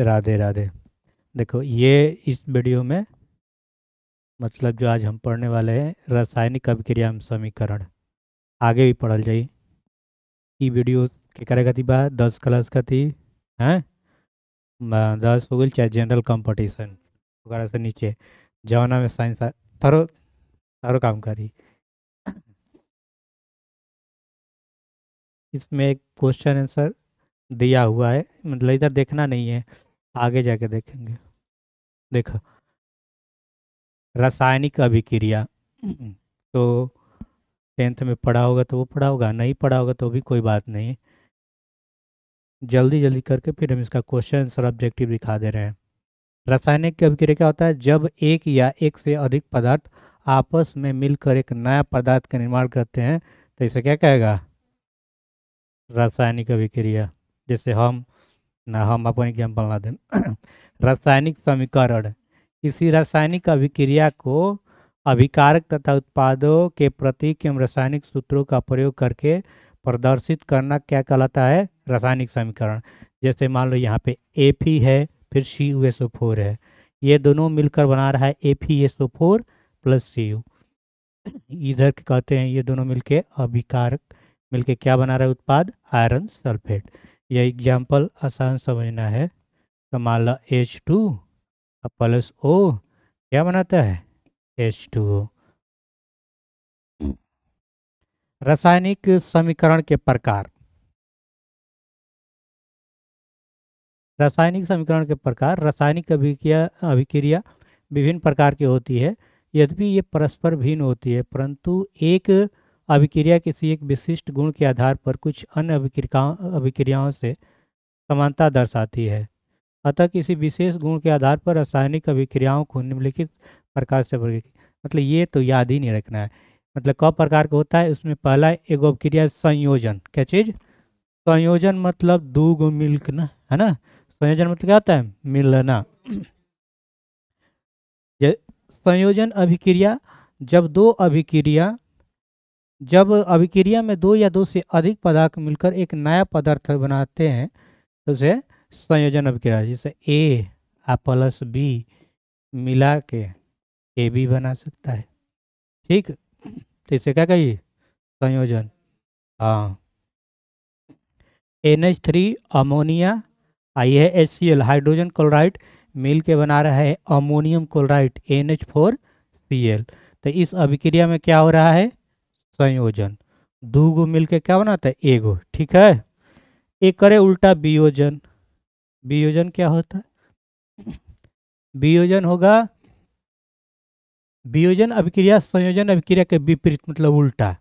राधे राधे। देखो ये इस वीडियो में मतलब जो आज हम पढ़ने वाले हैं रासायनिक अभिक्रिया एवं समीकरण, आगे भी पढ़ल जाई। ई वीडियो के करेगा थी बा 10 क्लास का थी हैं, 10 हो गई चाहे जनरल कंपटीशन वगैरह से नीचे जवाना में साइंस थारो थारो काम करी। इसमें एक क्वेश्चन आंसर दिया हुआ है, मतलब इधर देखना नहीं है, आगे जाके देखेंगे। देखो रासायनिक अभिक्रिया तो 10th में पढ़ा होगा तो वो पढ़ा होगा, नहीं पढ़ा होगा तो भी कोई बात नहीं। जल्दी जल्दी करके फिर हम इसका क्वेश्चन आंसर ऑब्जेक्टिव दिखा दे रहे हैं। रासायनिक अभिक्रिया क्या होता है? जब एक या एक से अधिक पदार्थ आपस में मिलकर एक नया पदार्थ का निर्माण करते हैं तो इसे क्या कहेगा? रासायनिक अभिक्रिया। जैसे हम अपन एग्जाम्पल ना दें रासायनिक समीकरण, किसी रासायनिक अभिक्रिया को अभिकारक तथा उत्पादों के प्रतीक एवं रासायनिक सूत्रों का प्रयोग करके प्रदर्शित करना क्या कहलाता है? रासायनिक समीकरण। जैसे मान लो यहाँ पे Fe है, फिर CuSO4 है, ये दोनों मिलकर बना रहा है FeSO4 प्लस Cu। इधर के कहते हैं ये दोनों मिलके अभिकारक मिलके क्या बना रहा है? उत्पाद आयरन सल्फेट। यह एग्जाम्पल आसान समझना है। तो मान लो H2 प्लस O क्या बनाता है? H2O। रासायनिक समीकरण के प्रकार। रासायनिक समीकरण के प्रकार, रासायनिक अभिक्रिया विभिन्न प्रकार की होती है। यद्यपि ये परस्पर भिन्न होती है, परंतु एक अभिक्रिया किसी एक विशिष्ट गुण के आधार पर कुछ अन्य अभिक्रियाओं से समानता दर्शाती है। अतः किसी विशेष गुण के आधार पर रासायनिक अभिक्रियाओं को निम्नलिखित प्रकार से वर्गीकृत, मतलब ये तो याद ही नहीं रखना है। मतलब कई प्रकार का होता है, उसमें पहला एगो अभिक्रिया संयोजन। क्या चीज? संयोजन मतलब दो गो मिलना है ना। संयोजन मतलब क्या होता है? मिलना। संयोजन अभिक्रिया जब अभिक्रिया में दो या दो से अधिक पदार्थ मिलकर एक नया पदार्थ बनाते हैं तो उसे संयोजन अभिक्रिया। जैसे A प्लस B मिला के AB बना सकता है। ठीक, तो इसे क्या कहिए? संयोजन। हाँ। NH3 अमोनिया, ये है HCl हाइड्रोजन क्लोराइड मिल के बना रहा है अमोनियम क्लोराइड NH4Cl। तो इस अभिक्रिया में क्या हो रहा है? संयोजन। दो गो मिल के क्या बनाता है? एगो। ठीक है। एक करे उल्टा वियोजन। वियोजन क्या होता है? वियोजन होगा, वियोजन अभिक्रिया संयोजन अभिक्रिया के विपरीत, मतलब उल्टा।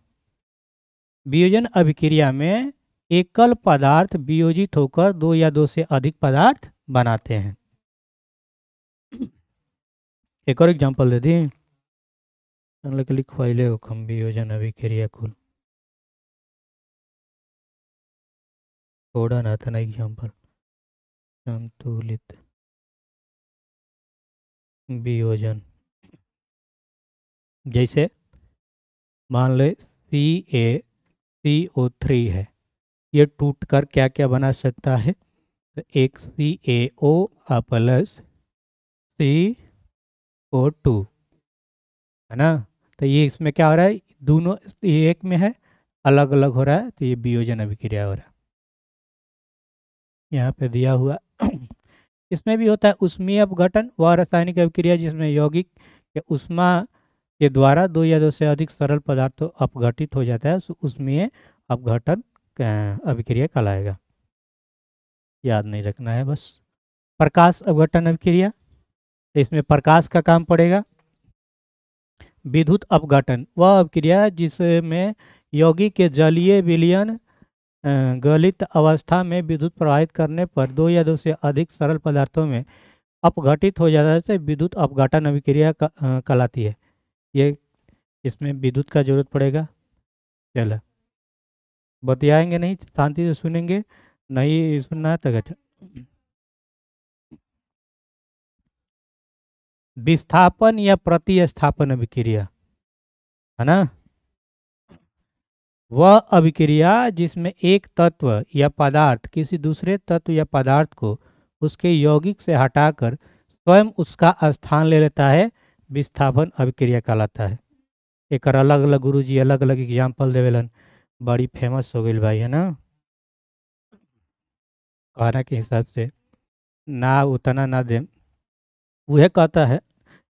वियोजन अभिक्रिया में एकल पदार्थ वियोजित होकर दो या दो से अधिक पदार्थ बनाते हैं। एक और एग्जांपल दे दी, लिखवाइले हो हम वियोजन अभिक्रिया कुल थोड़ा ना था ना एग्जांपल। संतुलित वियोजन, जैसे मान ले CaCO3 है, ये टूट कर क्या क्या बना सकता है? तो एक CaO प्लस CO2 है ना। तो ये इसमें क्या हो रहा है? दोनों ये एक में है, अलग अलग हो रहा है, तो ये वियोजन अभिक्रिया हो रहा है। यहाँ पे दिया हुआ इसमें भी होता है ऊष्मीय अपघटन, वह रासायनिक अभिक्रिया जिसमें यौगिक के ऊष्मा के द्वारा दो या दो से अधिक सरल पदार्थों अपघटित हो जाता है, ऊष्मीय अपघटन अभिक्रिया कहलाएगा। याद नहीं रखना है बस। प्रकाश अपघटन अभिक्रिया, तो इसमें प्रकाश का काम पड़ेगा। विद्युत अपघटन, वह अभिक्रिया जिसमें यौगिक के जलीय विलयन गलित अवस्था में विद्युत प्रवाहित करने पर दो या दो से अधिक सरल पदार्थों में अपघटित हो जाता है, से विद्युत अपघटन अभिक्रिया कहलाती है। ये इसमें विद्युत का जरूरत पड़ेगा। चलो बतियाएंगे नहीं, शांति से सुनेंगे, नहीं सुनना है तो अच्छा। विस्थापन या प्रतिस्थापन अभिक्रिया है ना, वह अभिक्रिया जिसमें एक तत्व या पदार्थ किसी दूसरे तत्व या पदार्थ को उसके यौगिक से हटाकर स्वयं उसका स्थान ले लेता है, विस्थापन अभिक्रिया कहलाता है। एक अलग अलग गुरु जी अलग अलग एग्जाम्पल देवेलन, बड़ी फेमस हो गई भाई, है ना, कहना के हिसाब से ना उतना ना दे, वह कहता है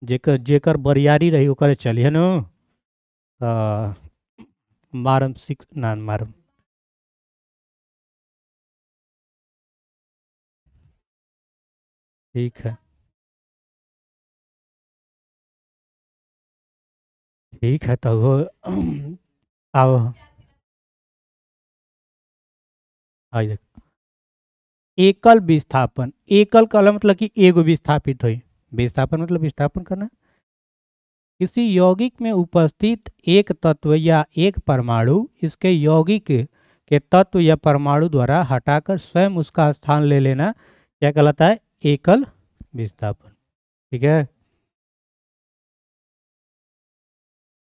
जेकर जेकर बरियारी रही ओकर चलिए न, मारम सिक्स ना मारम। ठीक है, ठीक है, तो वो आओ, आई देख, एकल विस्थापन, एकल का मतलब कि एगो विस्थापित हुई, विस्थापन मतलब विस्थापन करना। किसी यौगिक में उपस्थित एक तत्व या एक परमाणु इसके यौगिक के तत्व या परमाणु द्वारा हटाकर स्वयं उसका स्थान ले लेना क्या कहलाता है, एकल विस्थापन। ठीक है,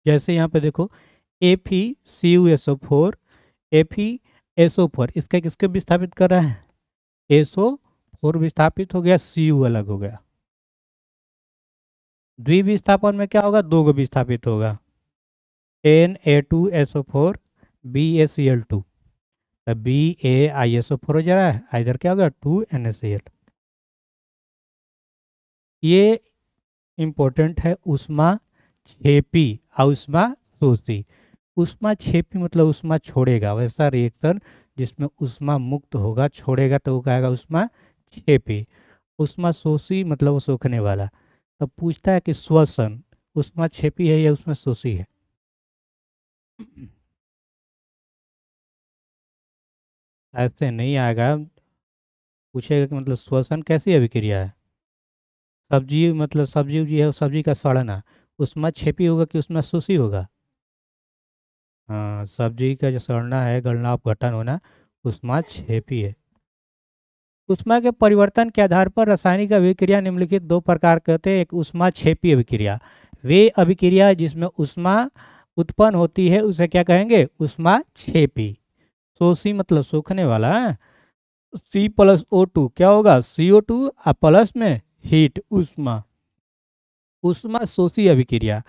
जैसे यहाँ पे देखो FeCuSO4, FeSO4 इसका किसके विस्थापित कर रहा है, SO4 विस्थापित हो गया, Cu अलग हो गया। द्विविस्थापन में क्या होगा, दो गो विस्थापित होगा, Na2SO4 BaCl2, BaISO4 हो जा रहा है, इधर क्या होगा 2NaCl। ये इंपॉर्टेंट है, उष्मा छेपी और उष्मा शोषी। उष्मा छेपी मतलब उष्मा छोड़ेगा, वैसा रिएक्शन जिसमें उष्मा मुक्त होगा छोड़ेगा तो वो कहेगा उष्मा छेपी। उष्मा शोषी मतलब वो सोखने वाला। तब पूछता है कि श्वसन उष्मा छेपी है या उष्मा शोषी है। ऐसे नहीं आएगा, पूछेगा कि मतलब श्वसन कैसी अभिक्रिया है, सब्जी मतलब सब्जी उब्जी है, सब्जी का सड़ना उष्मा छेपी होगा कि उष्मा शोषी होगा। हाँ, सब्जी का जो सड़ना है, गलना अपघटन होना, उष्मा छेपी है। उष्मा के परिवर्तन के आधार पर रासायनिक अभिक्रिया निम्नलिखित दो प्रकार के होते हैं। एक उष्मा छेपी अभिक्रिया, वे अभिक्रिया जिसमें उष्मा उत्पन्न होती है उसे क्या कहेंगे, उष्मा छेपी। शोषी मतलब सूखने वाला है। C+O2 क्या होगा, CO2 प्लस में हीट उष्मा। उष्मा शोषी अभिक्रिया,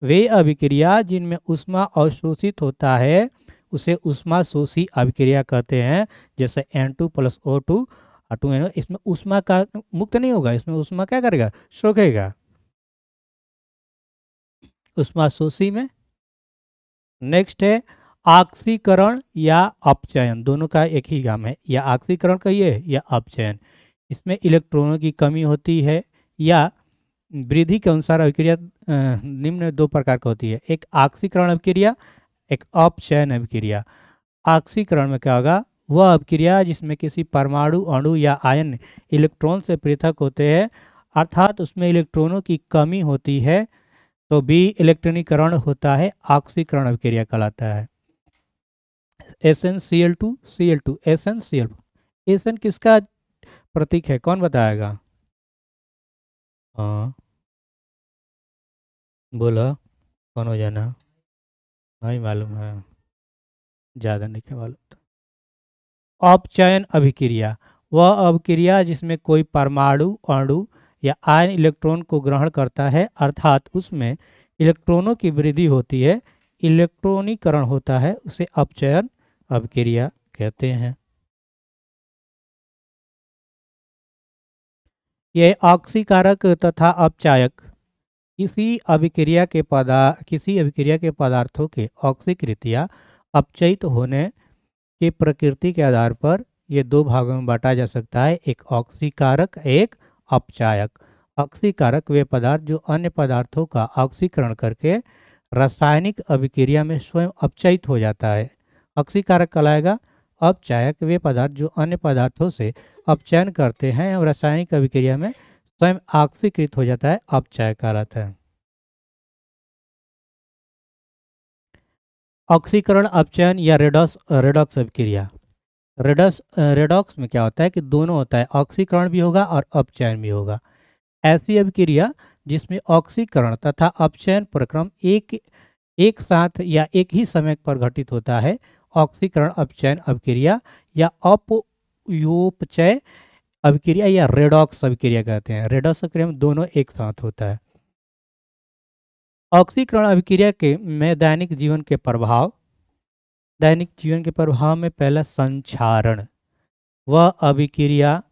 वे अभिक्रिया जिनमें उष्मा अवशोषित होता है उसे उष्मा शोषी अभिक्रिया कहते हैं। जैसे N2+O2 2NO, इसमें उष्मा का मुक्त नहीं होगा, इसमें उष्मा क्या करेगा, सोखेगा। उष्मा शोषी में नेक्स्ट है ऑक्सीकरण या अपचयन, दोनों का एक ही काम है, या ऑक्सीकरण कहिए या अपचयन। इसमें इलेक्ट्रॉनों की कमी होती है या वृद्धि के अनुसार अभिक्रिया निम्न दो प्रकार की होती है, एक ऑक्सीकरण अभिक्रिया, एक अपचयन अभिक्रिया। ऑक्सीकरण में क्या होगा, वह अभिक्रिया जिसमें किसी परमाणु अणु या आयन इलेक्ट्रॉन से पृथक होते हैं, अर्थात उसमें इलेक्ट्रॉनों की कमी होती है, तो बी इलेक्ट्रॉनीकरण होता है, ऑक्सीकरण अभिक्रिया कहलाता है। SnCl2 Cl2 SnCl2, Sn किसका प्रतीक है, कौन बताएगा। हाँ बोलो, कौन हो जाना, नहीं मालूम है, ज़्यादा नहीं क्या मालूम। अपचयन अभिक्रिया, वह अभिक्रिया जिसमें कोई परमाणु अणु या आयन इलेक्ट्रॉन को ग्रहण करता है, अर्थात उसमें इलेक्ट्रॉनों की वृद्धि होती है, इलेक्ट्रॉनीकरण होता है, उसे अपचयन अभिक्रिया कहते हैं। यह ऑक्सीकारक तथा अपचायक किसी अभिक्रिया के पदार्थों के ऑक्सीकृत या अपचयित होने की प्रकृति के आधार पर ये दो भागों में बांटा जा सकता है, एक ऑक्सीकारक, एक अपचायक। ऑक्सीकारक वे पदार्थ जो अन्य पदार्थों का ऑक्सीकरण करके रासायनिक अभिक्रिया में स्वयं अपचयित हो जाता है, ऑक्सीकारक कहलाएगा। अपचायक वे पदार्थ जो अन्य पदार्थों से अपचयन करते हैं और रासायनिक अभिक्रिया में स्वयं ऑक्सीकृत हो जाता है, अपचायक कहलाता है। ऑक्सीकरण, अपचयन या रेडॉक्स अभिक्रिया। रेडॉक्स में क्या होता है कि दोनों होता है, ऑक्सीकरण भी होगा और अपचयन भी होगा। ऐसी अभिक्रिया जिसमें ऑक्सीकरण तथा अपचयन प्रक्रम एक साथ या एक ही समय पर घटित होता है, ऑक्सीकरण अपचयन अभिक्रिया या अपव्योपचय अभिक्रिया या रेडॉक्स अभिक्रिया कहते हैं। रेडॉक्स अभिक्रिया में दोनों एक साथ होता है। ऑक्सीकरण अभिक्रिया के में दैनिक जीवन के प्रभाव में पहला संक्षारण, वह अभिक्रिया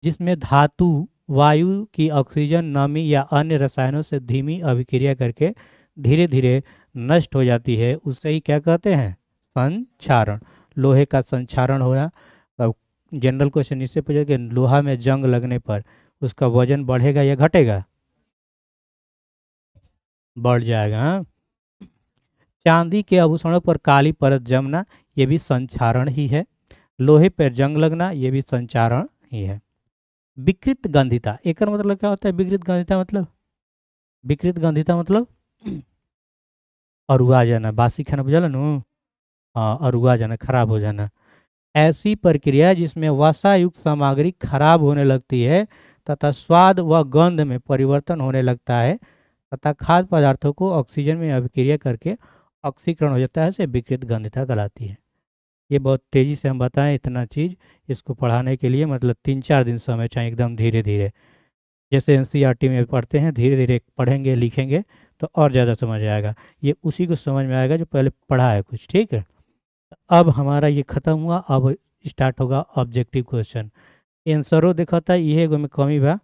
जिसमें धातु वायु की ऑक्सीजन, नमी या अन्य रसायनों से धीमी अभिक्रिया करके धीरे धीरे नष्ट हो जाती है, उसे ही क्या कहते हैं? संक्षारण। लोहे का संक्षारण हो रहा। अब जनरल क्वेश्चन इससे पूछा कि लोहा में जंग लगने पर उसका वजन बढ़ेगा या घटेगा? बढ़ जाएगा। हाँ? चांदी के आभूषणों पर काली परत जमना, ये भी संक्षारण ही है। लोहे पर जंग लगना, ये भी संक्षारण ही है। विकृत गंधिता, एक मतलब क्या होता है? विकृत गंधिता मतलब अरुआ जाना, बासी खाना बुझल नु। हाँ, अरुआ जाना, खराब हो जाना। ऐसी प्रक्रिया जिसमें वसा युक्त सामग्री खराब होने लगती है तथा स्वाद व गंध में परिवर्तन होने लगता है तथा खाद्य पदार्थों को ऑक्सीजन में अभिक्रिया करके ऑक्सीकरण हो जाता है, इसे विकृत गंधिता कहलाती है। ये बहुत तेज़ी से हम बताएं इतना चीज़, इसको पढ़ाने के लिए मतलब 3-4 दिन समय चाहिए, एकदम धीरे धीरे। जैसे एनसीईआरटी में पढ़ते हैं, धीरे धीरे पढ़ेंगे लिखेंगे तो और ज़्यादा समझ आएगा। ये उसी को समझ में आएगा जो पहले पढ़ा है कुछ। ठीक है, अब हमारा ये ख़त्म हुआ। अब स्टार्ट होगा ऑब्जेक्टिव क्वेश्चन। आंसरो देखा था, ये एगो में कमी बा,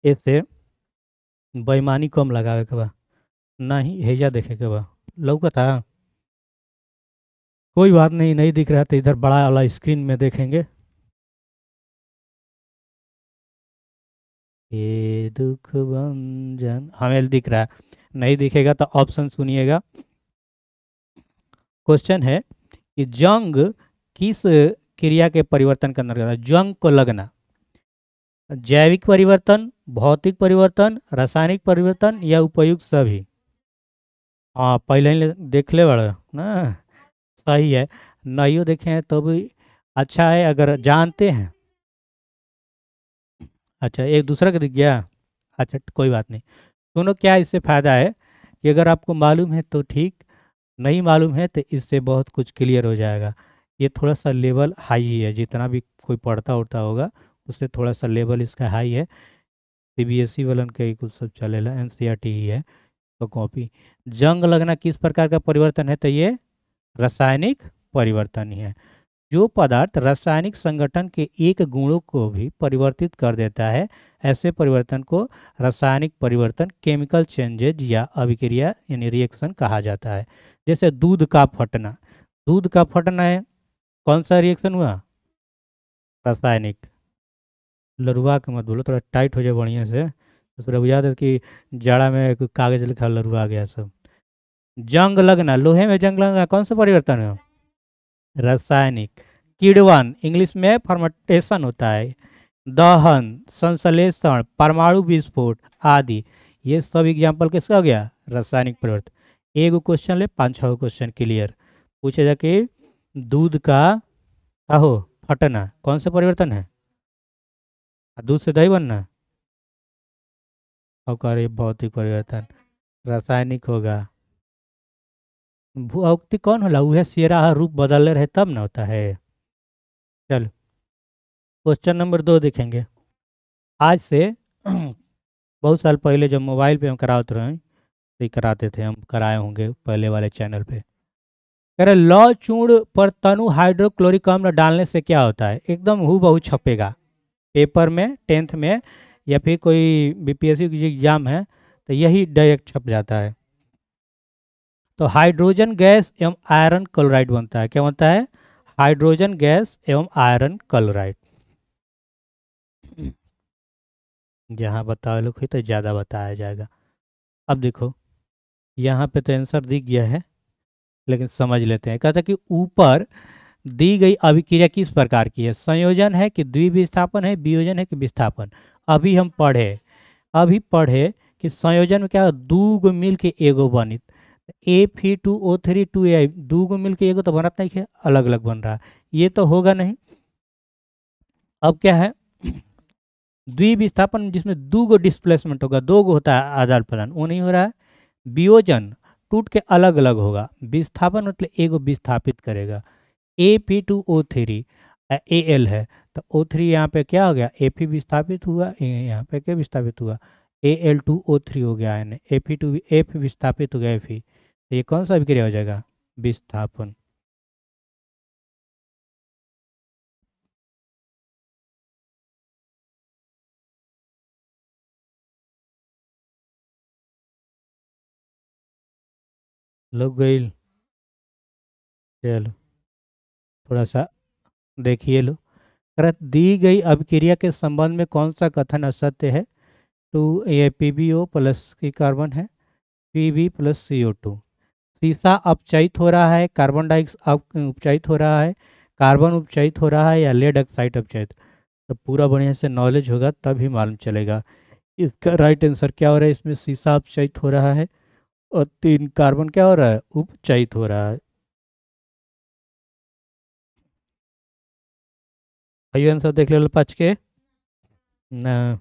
ऐसे बेईमानी कम लगावे के बा, नहीं हेजा देखे के बा। लौका था, कोई बात नहीं, नहीं दिख रहा तो इधर बड़ा वाला स्क्रीन में देखेंगे। ये दुख भंजन हमें दिख रहा है, नहीं दिखेगा तो ऑप्शन सुनिएगा। क्वेश्चन है कि जंग किस क्रिया के परिवर्तन के अंदर है? जंग को लगना, जैविक परिवर्तन, भौतिक परिवर्तन, रासायनिक परिवर्तन या उपयुक्त सभी? हाँ, पहले ही देख ले बड़ा ना, सही है। नहीं देखे हैं तो भी अच्छा है अगर जानते हैं। अच्छा, एक दूसरा का दिख गया। अच्छा, कोई बात नहीं। सुनो, क्या इससे फ़ायदा है कि अगर आपको मालूम है तो ठीक, नहीं मालूम है तो इससे बहुत कुछ क्लियर हो जाएगा। ये थोड़ा सा लेवल हाई ही है, जितना भी कोई पढ़ता उड़ता होगा उससे थोड़ा सा लेवल इसका हाई है। सीबीएसई वालन के ही कुछ सब चलेला, एनसीईआरटी ही है तो कॉपी। जंग लगना किस प्रकार का परिवर्तन है? तो ये रासायनिक परिवर्तन ही है। जो पदार्थ रासायनिक संगठन के एक गुणों को भी परिवर्तित कर देता है, ऐसे परिवर्तन को रासायनिक परिवर्तन, केमिकल चेंजेज या अभिक्रिया यानी रिएक्शन कहा जाता है। जैसे दूध का फटना, दूध का फटना है, कौन सा रिएक्शन हुआ? रासायनिक। लरुआ के मत बोलो, थोड़ा टाइट हो जाए बढ़िया से, तो फिर याद है कि जाड़ा में कागज लिखा लरुआ गया सब। जंग लगना, लोहे में जंग लगना कौन सा परिवर्तन है? रासायनिक। किण्वन, इंग्लिश में फर्मेंटेशन होता है। दहन, संश्लेषण, परमाणु विस्फोट आदि, ये सब एग्जाम्पल किसका हो गया? रासायनिक परिवर्तन। एक क्वेश्चन ले 5-6 क्वेश्चन क्लियर पूछेगा कि दूध का हो फटना कौन सा परिवर्तन है? दूध से दही बनना, और कह रही भौतिक परिवर्तन, रासायनिक होगा। भौतिक कौन होला? वह शेरा रूप बदल रहे तब ना होता है। चलो, क्वेश्चन नंबर 2 देखेंगे। आज से बहुत साल पहले जब मोबाइल पे हम कराते रहे, तो कराते थे, हम कराए होंगे पहले वाले चैनल पे। कह रहे लौह चूर्ण पर तनु हाइड्रोक्लोरिक अम्ल डालने से क्या होता है? एकदम हूबहू छपेगा पेपर में, 10th में या फिर कोई बीपीएससी की एग्जाम है तो यही डायरेक्ट छप जाता है। तो हाइड्रोजन गैस एवं आयरन क्लोराइड बनता है। क्या बनता है? हाइड्रोजन गैस एवं आयरन क्लोराइड। जहाँ बताओ लोग तो ज़्यादा बताया जाएगा। अब देखो, यहाँ पे तो आंसर दिख गया है, लेकिन समझ लेते हैं। कहता है कि ऊपर दी गई अभिक्रिया किस प्रकार की है? संयोजन है कि द्विविस्थापन है, वियोजन है कि विस्थापन? अभी पढ़े कि संयोजन में क्या, दू गो मिल के एगो बनित, Fe2O3 2Ai, दू गो मिल के एगो तो बनत नहीं है, अलग अलग बन रहा है, ये तो होगा नहीं। अब क्या है? द्विविस्थापन जिसमें दू गो डिस्प्लेसमेंट होगा, दो गो होता है आदान प्रदान, वो नहीं हो रहा है। वियोजन टूट के अलग अलग होगा। विस्थापन मतलब एगो विस्थापित करेगा, Fe2O3। ए एल है, तो O3 यहाँ पे क्या हो गया, Fe विस्थापित हुआ, यहाँ पे क्या विस्थापित हुआ, Al2O3 हो गया, यानी Fe2 F विस्थापित हो गया Fe, तो ये कौन सा अभिक्रिया हो जाएगा, विस्थापन। लोग गई, चलो थोड़ा सा देखिए लो। दी गई अभिक्रिया के संबंध में कौन सा कथन असत्य है, टू ये PbO प्लस की कार्बन है, Pb प्लस CO2, सीसा अपचयित हो रहा है, कार्बन डाइऑक्साइड उपचयित हो रहा है, कार्बन उपचयित हो रहा है, या लेड ऑक्साइड अपचयित। तो पूरा बढ़िया से नॉलेज होगा तभी मालूम चलेगा। इसका राइट आंसर क्या हो रहा है, इसमें सीसा अपचयित हो रहा है और 3 कार्बन क्या हो रहा है, उपचयित हो रहा है। आइए आंसर देख ले लो 5 के ना।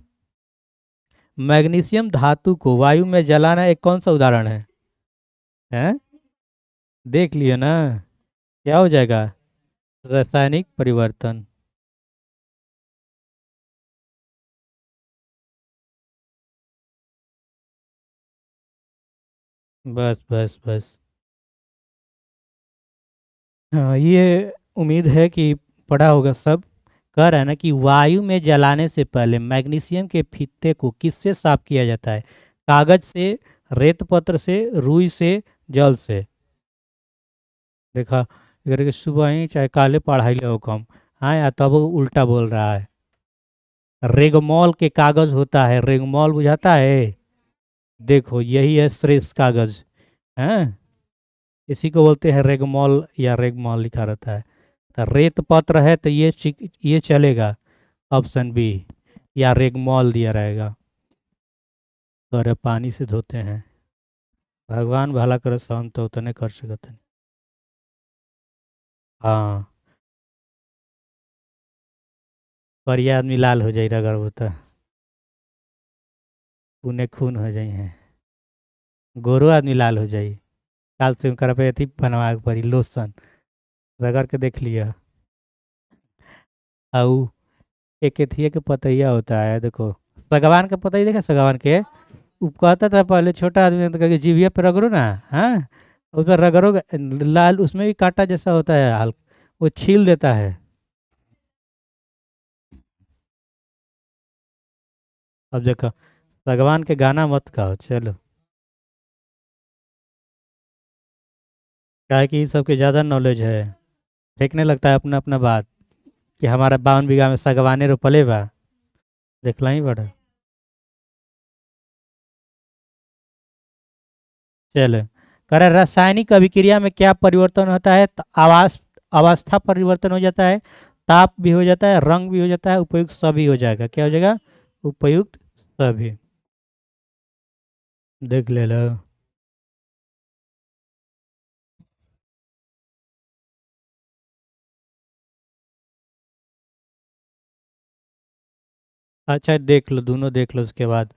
मैग्नीशियम धातु को वायु में जलाना एक कौन सा उदाहरण है, हैं देख लियो ना, क्या हो जाएगा, रासायनिक परिवर्तन। बस बस बस। हाँ, ये उम्मीद है कि पढ़ा होगा सब। कह रहा है ना कि वायु में जलाने से पहले मैग्नीशियम के फीते को किससे साफ किया जाता है, कागज से, रेत पत्र से, रुई से, जल से। देखा, अगर के सुबह ही चाहे काले पढ़ाई ले हो कम, हाँ या तब वो उल्टा बोल रहा है। रेगमॉल के कागज होता है, रेगमॉल बुझाता है, देखो यही है श्रेष्ठ कागज, हैं इसी को बोलते हैं रेगमॉल, या रेगमॉल लिखा रहता है। तो रेत पत्र है तो ये चलेगा, ऑप्शन बी, या रेगमॉल दिया रहेगा। तो अरे पानी से धोते हैं, भगवान भला करे, हम तो उतने कर सकते हैं। हाँ, पर ये आदमी लाल हो जाए अगर होता, खूने खून हो जाए हैं, गोरो आदमी लाल हो जाए। काल से उनकर पे अथी बनवा के पड़ी लोशन, रगड़ के देख लिया। आउ एक एथिए के पतैया होता है, देखो सगवान का पतैया, देखा सगवान के, वो कहता था पहले छोटा आदमी तो कह जीभिया पे रगड़ो ना, हाँ उस पर रगड़ोगे, लाल उसमें भी कांटा जैसा होता है हल्का, वो छील देता है। अब देखो, सगवान के गाना मत गाओ चलो, क्या है कि इन सबके ज़्यादा नॉलेज है, फेंकने लगता है अपना अपना बात, कि हमारा 52 बीघा में सगवाने रोपले बा, देखला ही बड़ा। चलो, करे रासायनिक अभिक्रिया में क्या परिवर्तन होता है, तो अवस्था परिवर्तन हो जाता है, ताप भी हो जाता है, रंग भी हो जाता है, उपयुक्त सभी हो जाएगा, क्या हो जाएगा, उपयुक्त सभी। देख ले लो। अच्छा देख लो, दोनों देख लो उसके बाद।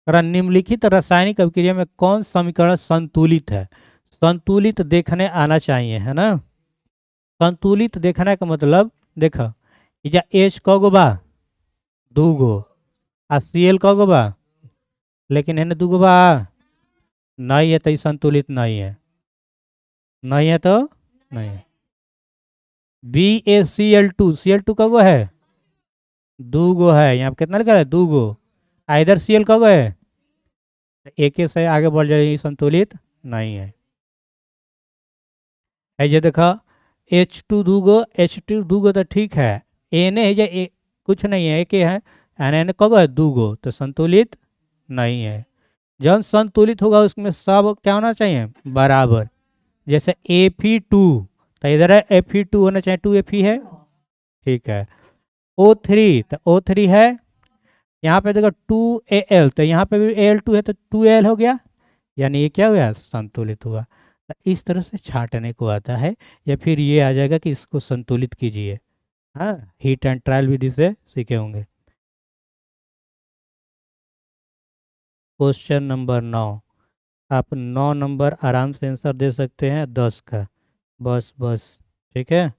निम्नलिखित रासायनिक अभिक्रिया में कौन समीकरण संतुलित है, संतुलित देखने आना चाहिए, है ना। संतुलित देखने का मतलब, देखो या एच कगो बा, दूगो, आ Cl कगो बा, लेकिन है दूगो बा, नहीं है तो ये संतुलित नहीं है, नहीं है तो नहीं है। BaCl2 कगो है, दूगो है, यहाँ पे कितना लिखा है, दूगो, इधर Cl कगो है, एक ही से आगे बढ़ जाए, ये संतुलित नहीं है। ये देखो, H2 दूगो तो ठीक है, एन है कुछ नहीं है, एक ही है, एन कगो है, दूगो, तो संतुलित नहीं है। जब संतुलित होगा उसमें सब क्या होना चाहिए, बराबर। जैसे Fe2, तो इधर है Fe2 होना चाहिए, 2Fe है, ठीक है। O3, तो O3 है, यहाँ पे देखो 2Al, तो यहाँ पे भी Al2 है, तो 2Al हो गया, यानी ये क्या हो गया, संतुलित हुआ। तो इस तरह से छांटने को आता है, या फिर ये आ जाएगा कि इसको संतुलित कीजिए। हाँ, हीट एंड ट्रायल विधि से सीखे होंगे। क्वेश्चन नंबर 9, आप 9 नंबर आराम से आंसर दे सकते हैं 10 का, बस बस, ठीक है।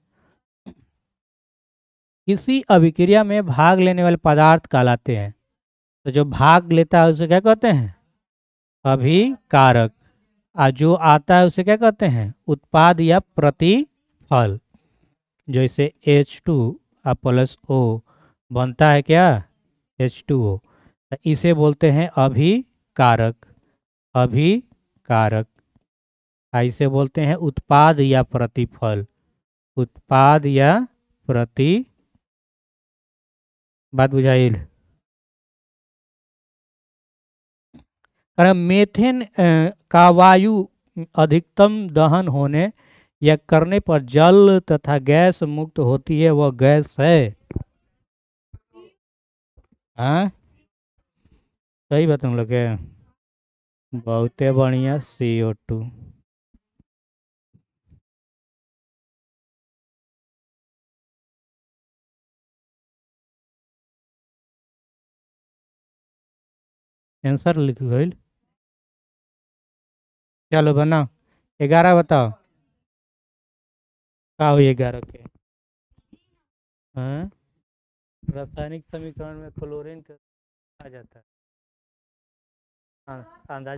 किसी अभिक्रिया में भाग लेने वाले पदार्थ कहलाते हैं। तो जो भाग लेता है उसे क्या कहते हैं? अभिकारक। और जो आता है उसे क्या कहते हैं? उत्पाद या प्रतिफल। जैसे H2 प्लस O बनता है क्या? H2O। तो इसे बोलते हैं अभिकारक। अभिकारक। इसे बोलते हैं उत्पाद या प्रतिफल। उत्पाद या प्रति। बात बुझाइल? कारण मेथेन का वायु अधिकतम दहन होने या करने पर जल तथा गैस मुक्त होती है, वह गैस है। हाँ, सही बात हम लोग के। बहुते बढ़िया, CO2। आंसर लिख गई। चलो बना। 11 बताओ। का हुई 11 के? हाँ, रासायनिक समीकरण में क्लोरीन का आ जाता है। अंदाज।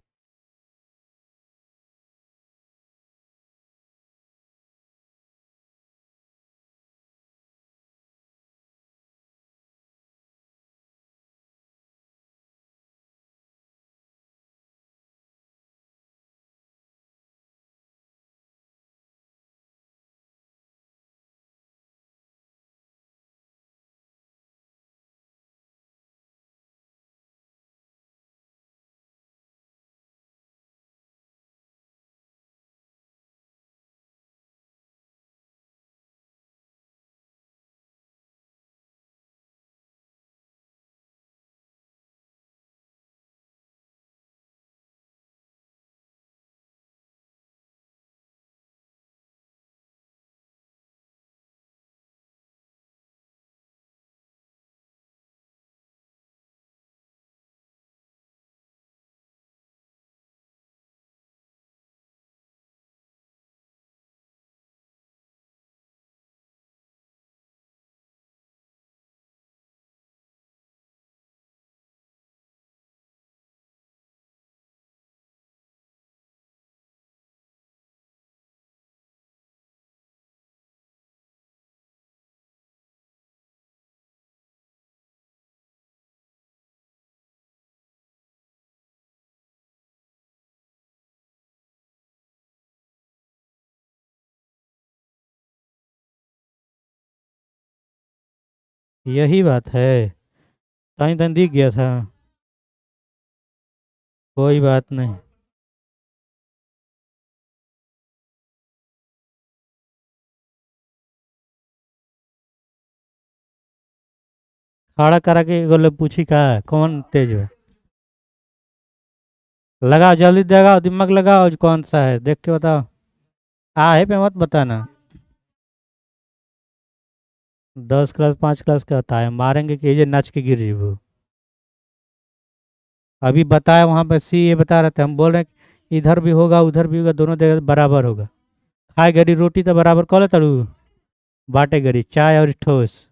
यही बात है। ताई तन दिख गया था। कोई बात नहीं। खड़ा करा के गोले पूछी का कौन तेज है। लगाओ जल्दी, लगाओ दिमाग लगाओ, कौन सा है देख के बताओ। है पे मत बताना। 10 क्लास 5 क्लास का होता है, मारेंगे कि ये नाच के गिर जीबो। अभी बताया वहां पे सी ये बता रहे थे, हम बोल रहे हैं कि इधर भी होगा उधर भी होगा, दोनों जगह बराबर होगा। खाए गरी रोटी तो बराबर कॉल तड़ू। बाटे गरी चाय और ठोस।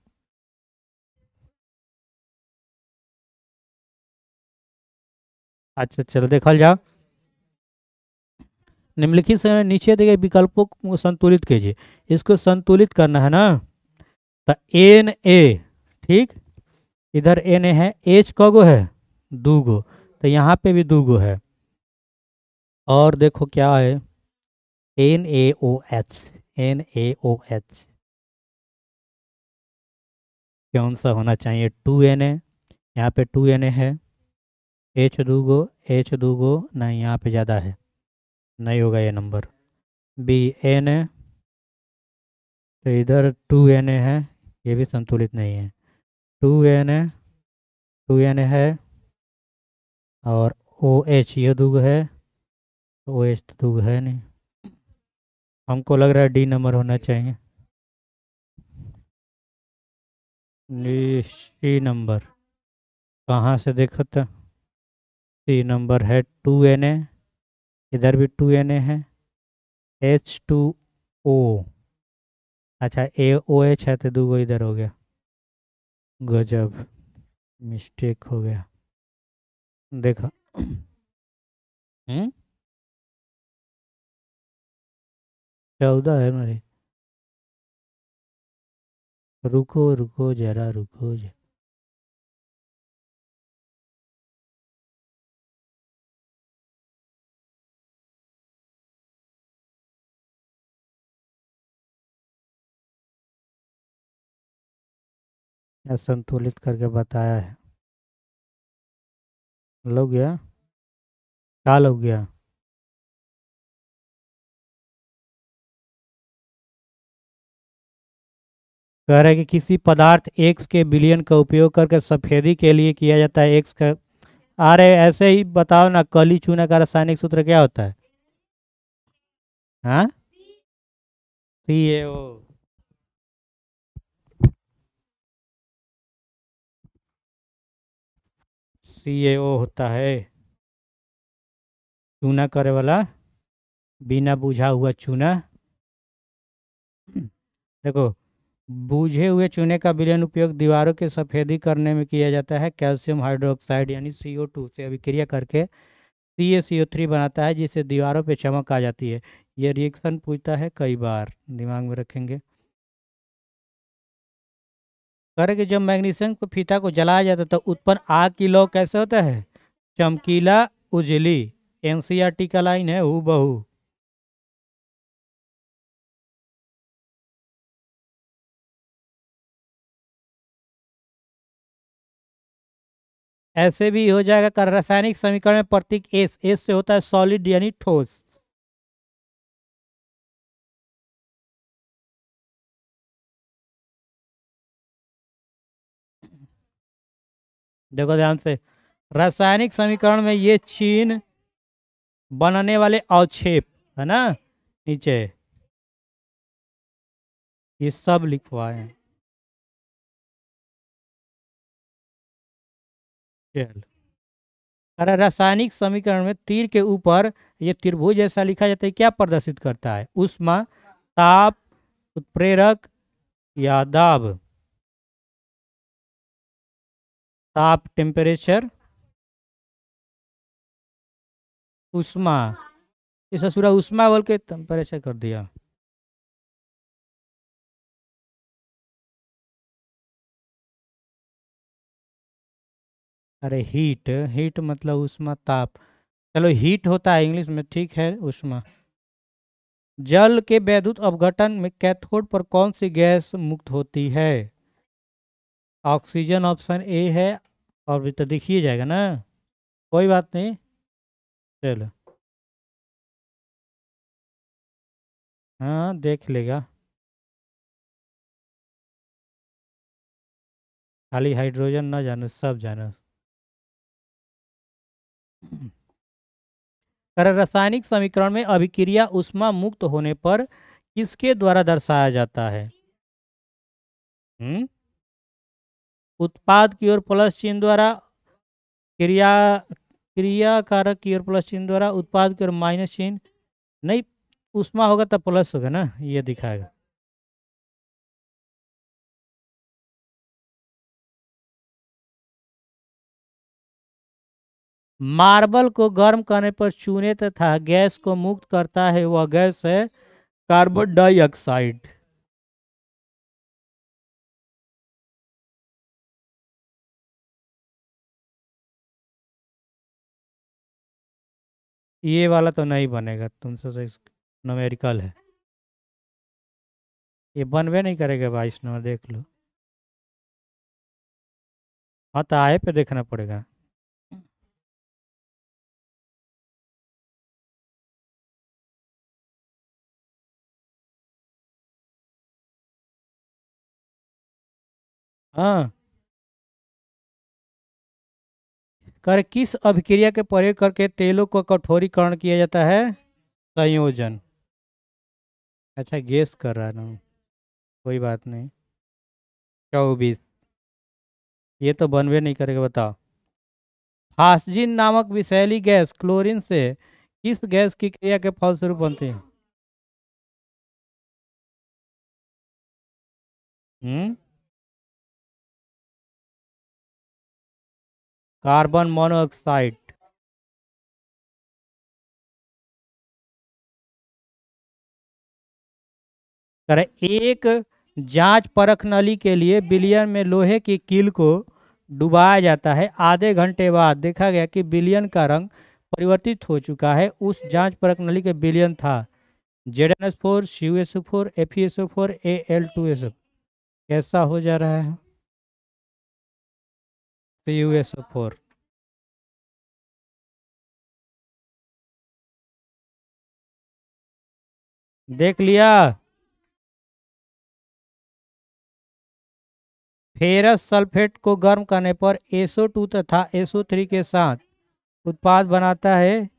अच्छा चलो देखल जाओ। निम्नलिखित से नीचे दिए गए विकल्पों को संतुलित कीजिए। इसको संतुलित करना है ना। तो Na, ठीक। इधर Na है, H कगो है? 2 गो। तो यहाँ पे भी 2 गो है। और देखो क्या है, NaOH। NaOH कौन सा होना चाहिए? 2Na। यहाँ पे 2Na है। H 2 गो। H 2 गो नहीं, यहाँ पे ज़्यादा है, नहीं होगा ये नंबर। Na। तो इधर 2Na है, ये भी संतुलित नहीं है। 2Na। 2Na है। और OH ये 2 गो है। OH तो 2 गो है नहीं। हमको लग रहा है D नंबर होना चाहिए। C number. कहाँ से देखो तो? सी नंबर है 2Na। इधर भी 2Na है। H2O। अच्छा, AOH है तो 2 गो इधर हो गया। गजब, मिस्टेक हो गया। देखा। हम्म 14 है मेरे। रुको रुको जरा, रुको जरा। या संतुलित करके बताया है। लो गया। क्या लो गया? कह रहा है कि किसी पदार्थ एक्स के विलयन का उपयोग करके सफेदी के लिए किया जाता है एक्स का। अरे ऐसे ही बताओ ना, कली चूना का रासायनिक सूत्र क्या होता है? हाँ, CaO। CaO होता है चूना करे वाला, बिना बुझा हुआ चूना। देखो, बुझे हुए चूने का विलयन उपयोग दीवारों की सफेदी करने में किया जाता है। कैल्शियम हाइड्रोक्साइड यानी CO2 से अभिक्रिया करके CaCO3 बनाता है, जिससे दीवारों पे चमक आ जाती है। ये रिएक्शन पूछता है कई बार, दिमाग में रखेंगे। करे कि जब मैग्नीशियम को फीता को जलाया जाता है तो उत्पन्न आग की लौ कैसे होता है? चमकीला, उजली। NCERT का लाइन है हूबहू बहू। ऐसे भी हो जाएगा कर रासायनिक समीकरण में प्रतीक एस, एस से होता है सॉलिड यानी ठोस। देखो ध्यान से, रासायनिक समीकरण में ये चिन्ह बनने वाले अवक्षेप है ना, नीचे ये सब लिखवाए हैं। चल, अरे रासायनिक समीकरण में तीर के ऊपर ये त्रिभुज जैसा लिखा जाता है, क्या प्रदर्शित करता है? ऊष्मा, ताप, उत्प्रेरक या दाब? ताप टेम्परेचर, ऊष्मा। इसे पूरा ऊष्मा बोल के टेम्परेचर कर दिया। अरे हीट, हीट मतलब ऊष्मा ताप। चलो हीट होता है इंग्लिश में, ठीक है ऊष्मा। जल के वैद्युत अपघटन में कैथोड पर कौन सी गैस मुक्त होती है? ऑक्सीजन ऑप्शन ए है। और भी तो दिखिए जाएगा ना, कोई बात नहीं। चलो, हाँ देख लेगा। खाली हाइड्रोजन ना जानो, सब जानो। अरे रासायनिक समीकरण में अभिक्रिया ऊष्मा मुक्त होने पर किसके द्वारा दर्शाया जाता है? हम्म उत्पाद की ओर प्लस चिन्ह द्वारा, क्रिया क्रिया कारक की ओर प्लस चिन्ह द्वारा, उत्पाद की ओर माइनस चिन्ह। नहीं, ऊष्मा होगा तब प्लस होगा ना, ये दिखाएगा। मार्बल को गर्म करने पर चूने तथा गैस को मुक्त करता है, वह गैस है कार्बन डाइऑक्साइड। ये वाला तो नहीं बनेगा तुमसे, तो न्यूमेरिकल है। ये बनवे नहीं करेगा 22 नंबर, देख लो। हाँ तो आए पे देखना पड़ेगा। हाँ, कर किस अभिक्रिया के प्रयोग करके तेलों को कठोरीकरण किया जाता है? संयोजन। अच्छा गेस कर रहा ना, कोई बात नहीं। 24। ये तो बनवे नहीं करेगा, बताओ। हास्जिन नामक विषैली गैस क्लोरीन से किस गैस की क्रिया के फलस्वरूप बनती है? हम्म कार्बन मोनोऑक्साइड। करे एक जांच परख नली के लिए विलयन में लोहे की कील को डुबाया जाता है। आधे घंटे बाद देखा गया कि विलयन का रंग परिवर्तित हो चुका है। उस जांच परख नली के विलयन था ZnS4, CuSO4, FeSO4, Al2SO। कैसा हो जा रहा है? CuSO4। देख लिया। फेरस सल्फेट को गर्म करने पर SO2 तथा SO3 के साथ उत्पाद बनाता है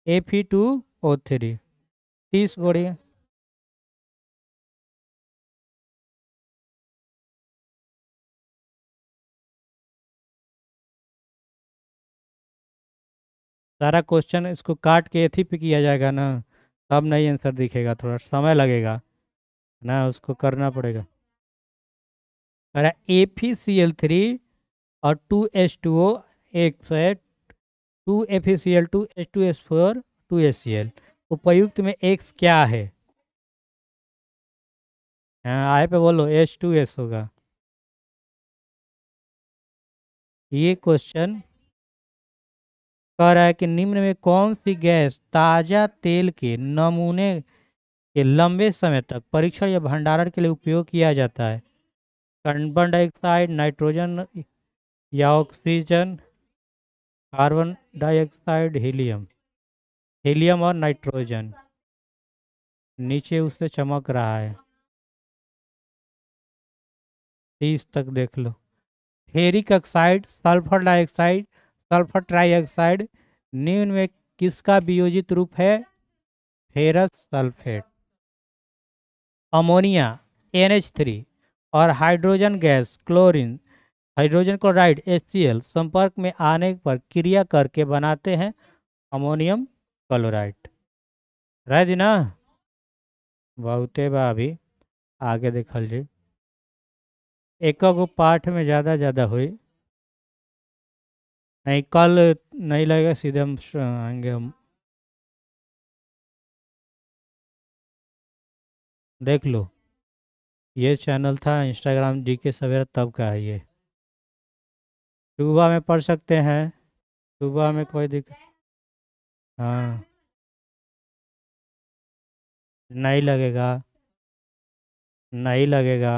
Fe2O3। 30 बढ़िया। सारा क्वेश्चन इसको काट के एथी पे किया जाएगा ना, तब नहीं आंसर दिखेगा, थोड़ा समय लगेगा ना, उसको करना पड़ेगा। अरे ApCl3 और 2H2O एक से 2FeCl2 H2S4 2HCl। उपयुक्त में X क्या है? हाँ आए पे बोलो H2S होगा। ये क्वेश्चन कह रहा है कि निम्न में कौन सी गैस ताज़ा तेल के नमूने के लंबे समय तक परीक्षण या भंडारण के लिए उपयोग किया जाता है? कार्बन डाइऑक्साइड, नाइट्रोजन या oxygen? Carbon dioxide, helium. Helium और नाइट्रोजन। नीचे उससे चमक रहा है, 30 तक देख लो। Ferric oxide, sulphur dioxide, sulphur trioxide, निम्न में किसका वियोजित रूप है? Ferrous sulphate. अमोनिया NH3 और hydrogen gas chlorine hydrogen chloride HCl संपर्क में आने पर क्रिया करके बनाते हैं अमोनियम क्लोराइड। रह दी ना? बहुते बा अभी आगे देखल जी। एक गो पाठ में ज़्यादा हुई नहीं, कल नहीं लगेगा, सीधे हम आएंगे हम। देख लो, ये चैनल था इंस्टाग्राम GK सवेरा, तब का है ये। सुबह में पढ़ सकते हैं, सुबह में कोई दिक्कत। हाँ नहीं लगेगा, नहीं लगेगा।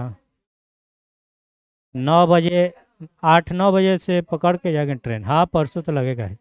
9 बजे, 8-9 बजे से पकड़ के जाएंगे ट्रेन। हाँ परसों तो लगेगा ही।